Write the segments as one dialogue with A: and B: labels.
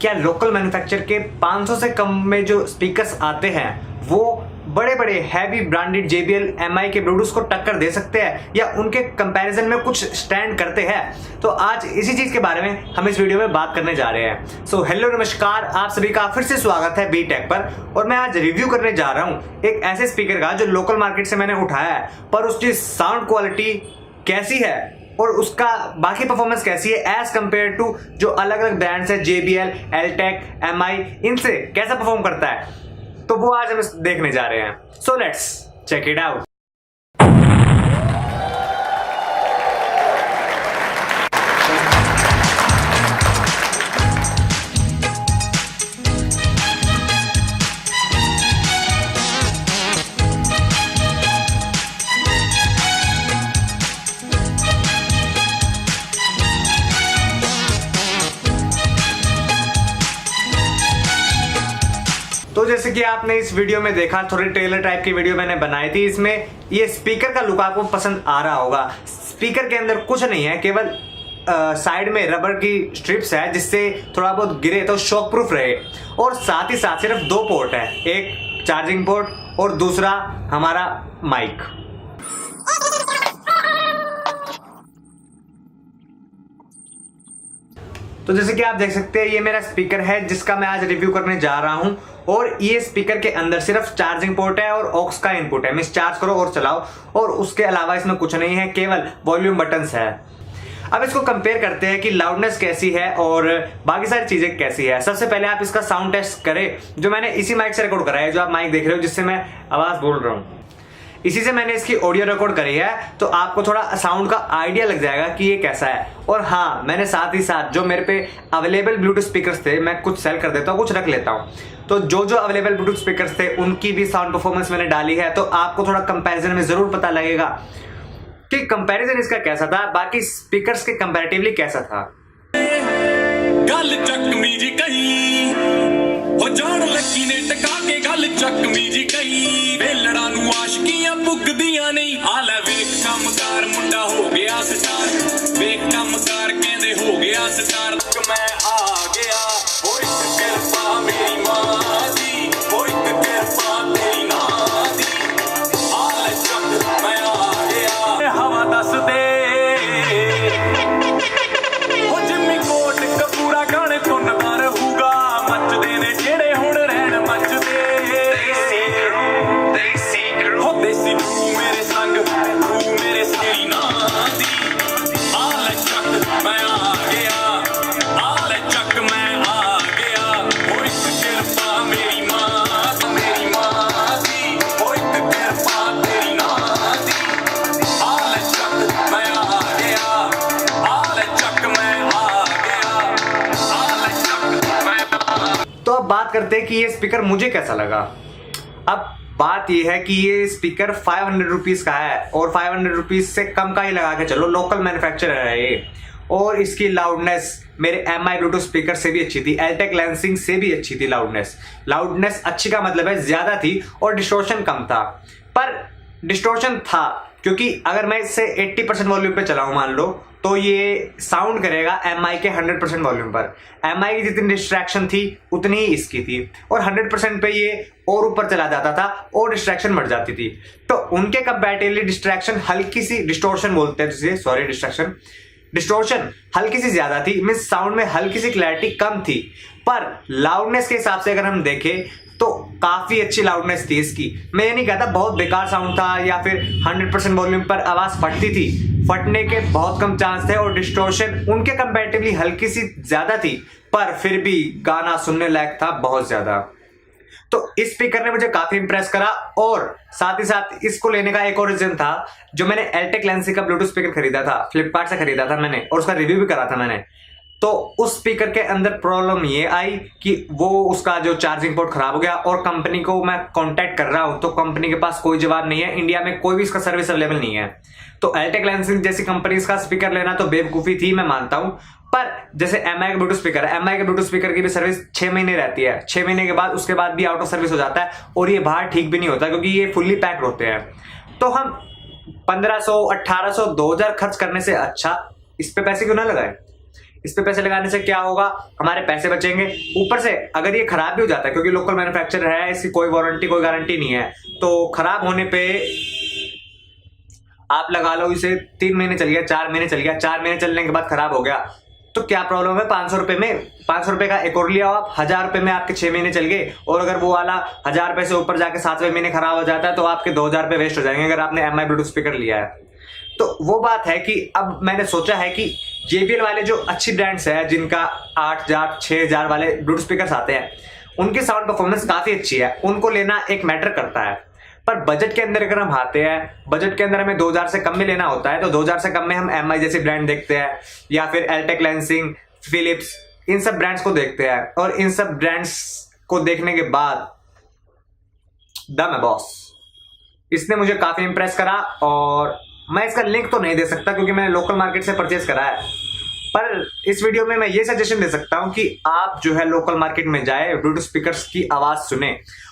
A: क्या local manufacture के 500 से कम में जो स्पीकर्स आते हैं वो बड़े बड़े हैवी ब्रांडेड JBL MI के ब्लूटूथ को टक्कर दे सकते हैं या उनके कंपैरिजन में कुछ स्टैंड करते हैं? तो आज इसी चीज के बारे में हम इस वीडियो में बात करने जा रहे हैं। सो हेलो नमस्कार, आप सभी का फिर से स्वागत है बी टेक पर। और मैं आज रिव्यू करने जा रहा हूं एक ऐसे स्पीकर का जो लोकल मार्केट से मैंने उठाया है, पर उसकी साउंड क्वालिटी कैसी है और उसका बाकी परफॉर्मेंस कैसी है एज कंपेयर टू जो अलग अलग ब्रांड्स है JBL, Altec, MI, इनसे कैसा परफॉर्म करता है, तो वो आज हम देखने जा रहे हैं। So let's check it out. तो जैसे कि आपने इस वीडियो में देखा, थोड़ी ट्रेलर टाइप की वीडियो मैंने बनाई थी। इसमें ये स्पीकर का लुक आपको पसंद आ रहा होगा। स्पीकर के अंदर कुछ नहीं है, केवल साइड में रबर की स्ट्रिप्स है जिससे थोड़ा बहुत गिरे तो शॉक प्रूफ रहे। और साथ ही साथ सिर्फ 2 पोर्ट है, एक चार्जिंग पोर्ट और दूसरा हमारा माइक। तो जैसे कि आप देख सकते हैं, ये मेरा स्पीकर है जिसका मैं आज रिव्यू करने जा रहा हूं। और ये स्पीकर के अंदर सिर्फ चार्जिंग पोर्ट है और ऑक्स का इनपुट है, मींस चार्ज करो और चलाओ, और उसके अलावा इसमें कुछ नहीं है, केवल वॉल्यूम बटन्स है। अब इसको कंपेयर करते हैं कि लाउडनेस कैसी है और बाकी सारी चीजें कैसी है। सबसे पहले आप इसका साउंड टेस्ट करें, जो मैंने इसी माइक से रिकॉर्ड करा है, जो आप माइक देख रहे हो जिससे मैं आवाज बोल रहा हूँ, इसी से मैंने इसकी ऑडियो रिकॉर्ड करी है। तो आपको थोड़ा साउंड का आइडिया लग जाएगा कि ये कैसा है। और हाँ, मैंने साथ ही साथ जो मेरे पे अवेलेबल ब्लूटूथ स्पीकर्स थे, मैं कुछ सेल कर देता हूँ, कुछ रख लेता हूँ। तो जो जो अवेलेबल ब्लूटूथ स्पीकर्स थे उनकी भी साउंड परफॉर्मेंस मैंने डाली है। तो आपको थोड़ा कंपैरिजन में जरूर पता लगेगा कि कंपैरिजन इसका कैसा था, बाकी स्पीकर्स के कंपैरेटिवली कैसा था।
B: गल चकमी जी कही हो जान लकी ने टका के गल चकमी जी कही वेलड़ा नु आशिकियां पुगदियां नहीं आले वेख कमकार मुंडा हो गया स्टार वेख कमकार कहंदे हो गया स्टार मैं आ गया ओ एक कृपा मेरी मां दी ओ एक कृपा तेरी नां दी आले चक मैं आ गया हवा दस दे हो जिम्मी कोट कपूरा गाने तो न रहूगा मचदे ने जेड़े हुण रहन मचदे हो देसी क्रू मेरे संग क्रू मेरे तेरी नां दी आले चक मैं आ गया आले चक मैं आ गया हो एक कृपा मेरी मां दी हो एक कृपा तेरी नां दी आले चक मैं आ गया आले चक मैं आ गया आले चक मैं।
A: तो अब बात करते हैं कि ये स्पीकर मुझे कैसा लगा। अब बात ये है कि ये स्पीकर 500 रुपीज का है और 500 रुपीज से कम का ही लगा के चलो, लोकल मैन्युफैक्चरर है ये। और इसकी लाउडनेस मेरे MI ब्लूटूथ स्पीकर से भी अच्छी थी, Altec लैंसिंग से भी अच्छी थी। लाउडनेस अच्छी का मतलब है ज्यादा थी और डिस्टॉर्शन कम था। पर डिस्टॉर्शन था क्योंकि अगर मैं इससे 80% वॉल्यूम पे चलाऊं मान लो, तो ये साउंड करेगा MI के 100% वॉल्यूम पर। MI की जितनी डिस्ट्रैक्शन थी उतनी ही इसकी थी, और 100% पे ये और ऊपर चला जाता था और डिस्ट्रैक्शन बढ़ जाती थी। तो उनके कंपैरेटिवली डिस्ट्रैक्शन हल्की सी, डिस्टॉर्शन बोलते हैं जिसे, सॉरी, डिस्टॉर्शन हल्की सी ज्यादा थी, मींस साउंड में हल्की सी क्लैरिटी कम थी। पर लाउडनेस के हिसाब से अगर हम देखें तो काफी अच्छी लाउडनेस थी इसकी। मैं ये नहीं कहता बहुत बेकार साउंड था या फिर 100% वॉल्यूम पर आवाज फटती थी, फटने के बहुत कम चांस थे। और डिस्टॉर्शन उनके कंपैरेटिवली हल्की सी ज्यादा थी, पर फिर भी गाना सुनने लायक था बहुत ज्यादा। तो इस स्पीकर ने मुझे काफी इंप्रेस करा। और साथ ही साथ इसको लेने का एक और रीजन था, जो मैंने Altec लैंसिंग का ब्लूटूथ स्पीकर खरीदा था, फ्लिपकार्ट से खरीदा था मैंने, और उसका रिव्यू भी करा था मैंने। तो उस स्पीकर के अंदर प्रॉब्लम ये आई कि वो उसका जो चार्जिंग पोर्ट खराब हो गया, और कंपनी को मैं कांटेक्ट कर रहा हूं तो कंपनी के पास कोई जवाब नहीं है, इंडिया में कोई भी इसका सर्विस अवेलेबल नहीं है। तो Altec लैंसिंग जैसी कंपनीज का स्पीकर लेना तो बेवकूफी थी, मैं मानता हूं। पर जैसे MI का ब्लूटूथ स्पीकर है, MI के ब्लूटूथ स्पीकर की भी सर्विस 6 महीने रहती है। 6 महीने के बाद उसके बाद भी आउट ऑफ सर्विस हो जाता है, और ये बाहर ठीक भी नहीं होता क्योंकि ये फुल्ली पैक्ड होते हैं। तो हम 1500, 1800, 2000 खर्च करने से अच्छा इस पे पैसे क्यों ना लगाए। इस पे पैसे लगाने से क्या होगा, हमारे पैसे बचेंगे। ऊपर से अगर ये खराब भी हो जाता है, क्योंकि लोकल मैन्युफैक्चरर है, इसकी कोई वारंटी कोई गारंटी नहीं है, तो खराब होने पे आप लगा लो इसे 3 महीने चल गया, 4 महीने चल गया, 4 महीने चलने के बाद खराब हो गया, तो क्या प्रॉब्लम है। 500 रुपए में 500 रुपए का एक और लिया आप, 1000 रुपए में आपके 6 महीने चल गए। और अगर वो वाला 1000 रुपए से ऊपर जाके 7वें महीने खराब हो जाता है तो आपके 2000 रुपए वेस्ट हो जाएंगे अगर आपने एमआई ब्लूटूथ स्पीकर लिया है। तो वो बात है कि अब मैंने सोचा है कि JBL वाले जो अच्छी ब्रांड्स है, जिनका 8000 6000 वाले ब्लूटूथ स्पीकर आते हैं, उनकी साउंड परफॉर्मेंस काफी अच्छी है, उनको लेना एक मैटर करता है। पर बजट के अंदर अगर हम आते हैं, बजट के अंदर हमें 2000 से कम में लेना होता है, तो 2000 से कम में हम एमआई जैसी ब्रांड देखते हैं, या फिर एल्टेक लेंसिंग, फिलिप्स, इन सब ब्रांड्स को देखते हैं। और इन सब ब्रांड्स को देखने के बाद दम है बॉस, इसने मुझे काफी इंप्रेस करा। और मैं इसका लिंक तो नहीं दे सकता क्योंकि मैंने लोकल मार्केट से परचेज करा है, पर इस वीडियो में मैं ये सजेशन दे सकता हूं कि आप जो है लोकल मार्केट में जाए, ब्लूटूथ स्पीकर्स की आवाज सुने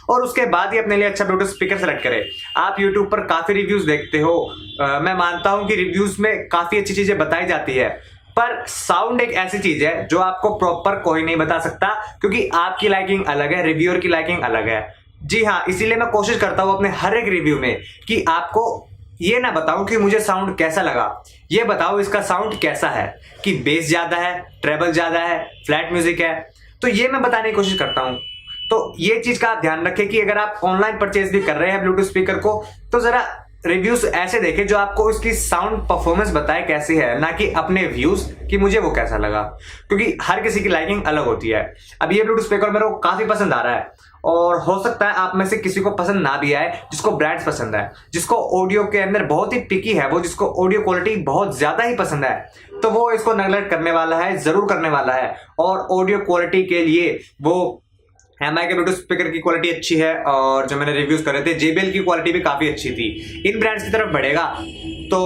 A: और उसके बाद ही अपने लिए अच्छा ब्लूटूथ स्पीकर सेलेक्ट करें। आप यूट्यूब पर काफी रिव्यूज देखते हो, मैं मानता हूं कि रिव्यूज में काफी अच्छी चीजें बताई जाती है, पर साउंड एक ऐसी चीज है जो आपको प्रॉपर कोई नहीं बता सकता, क्योंकि आपकी लाइकिंग अलग है, रिव्यूअर की लाइकिंग अलग है। जी हाँ, इसीलिए मैं कोशिश करता हूं अपने हर एक रिव्यू में कि आपको ये ना बताऊं कि मुझे साउंड कैसा लगा, ये बताओ इसका साउंड कैसा है, कि बेस ज्यादा है, ट्रेबल ज्यादा है, फ्लैट म्यूजिक है, तो ये मैं बताने की कोशिश करता हूं। तो ये चीज का आप ध्यान रखें कि अगर आप ऑनलाइन परचेज भी कर रहे हैं ब्लूटूथ स्पीकर को, तो जरा रिव्यूज ऐसे देखें जो आपको इसकी साउंड परफॉर्मेंस बताए कैसी है, ना कि अपने व्यूज कि मुझे वो कैसा लगा, क्योंकि हर किसी की लाइकिंग अलग होती है। अब ये ब्लूटूथ स्पीकर मेरे को काफी पसंद आ रहा है, और हो सकता है आप में से किसी को पसंद ना भी आए, जिसको ब्रांड्स पसंद है, जिसको ऑडियो के अंदर बहुत ही पिकी है, वो जिसको ऑडियो क्वालिटी बहुत ज्यादा ही पसंद है, तो वो इसको नेगलेक्ट करने वाला है, जरूर करने वाला है। और ऑडियो क्वालिटी के लिए वो एमआई के ब्लूटूथ स्पीकर की क्वालिटी अच्छी है, और जो मैंने रिव्यूज करे थे JBL की क्वालिटी भी काफी अच्छी थी। इन ब्रांड्स की तरफ बढ़ेगा तो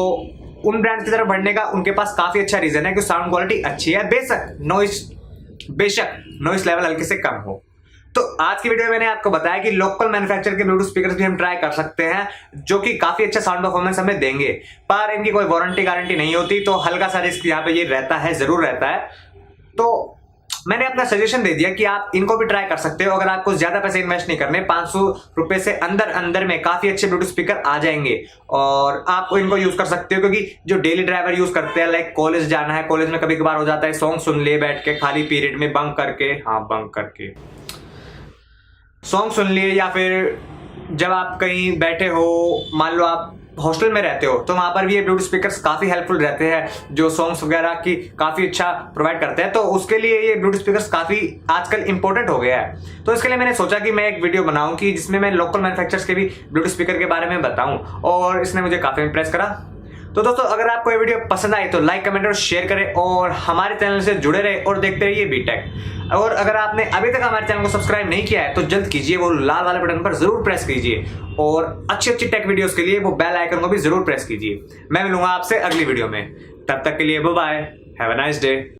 A: उन ब्रांड्स की तरफ बढ़ने का उनके पास काफी अच्छा रीजन है कि साउंड क्वालिटी अच्छी है, बेशक नॉइस लेवल हल्के से कम हो। तो आज की वीडियो में मैंने आपको बताया कि लोकल मैन्युफैक्चरर के ब्लूटूथ स्पीकर्स भी हम ट्राई कर सकते हैं, जो कि काफी अच्छा साउंड परफॉर्मेंस हमें देंगे, पर इनकी कोई वारंटी गारंटी नहीं होती, तो हल्का सा रिस्क यहाँ पे ये रहता है, जरूर रहता है। तो मैंने अपना सजेशन दे दिया कि आप इनको भी ट्राई कर सकते हो। अगर आपको ज्यादा पैसे इन्वेस्ट नहीं करने, 500 रुपए से अंदर में काफी अच्छे ब्लूटूथ स्पीकर आ जाएंगे और आप इनको यूज कर सकते हो, क्योंकि जो डेली ड्राइवर यूज करते हैं, लाइक कॉलेज जाना है, कॉलेज में कभी कभार हो जाता है सॉन्ग सुन लिए बैठ के खाली पीरियड में, बंक करके सॉन्ग सुन लिए, या फिर जब आप कहीं बैठे हो, मान लो आप हॉस्टल में रहते हो, तो वहां पर भी ये ब्लूटूथ स्पीकर्स काफी हेल्पफुल रहते हैं, जो सॉन्ग्स वगैरह की काफी अच्छा प्रोवाइड करते हैं। तो उसके लिए ये ब्लूटूथ स्पीकर्स काफी आजकल इंपॉर्टेंट हो गया है। तो इसके लिए मैंने सोचा कि मैं एक वीडियो बनाऊं कि जिसमें मैं लोकल मैन्युफैक्चरर्स के भी ब्लूटूथ स्पीकर के बारे में बताऊं, और इसने मुझे काफी इंप्रेस करा। तो दोस्तों, अगर आपको ये वीडियो पसंद आई तो लाइक, कमेंट और शेयर करें, और हमारे चैनल से जुड़े रहे और देखते रहिए बीटेक। और अगर आपने अभी तक हमारे चैनल को सब्सक्राइब नहीं किया है तो जल्द कीजिए, वो लाल वाले बटन पर जरूर प्रेस कीजिए, और अच्छी टेक वीडियोस के लिए वो बेल आइकन को भी जरूर प्रेस कीजिए। मैं मिलूंगा आपसे अगली वीडियो में, तब तक के लिए bye bye, have a nice day.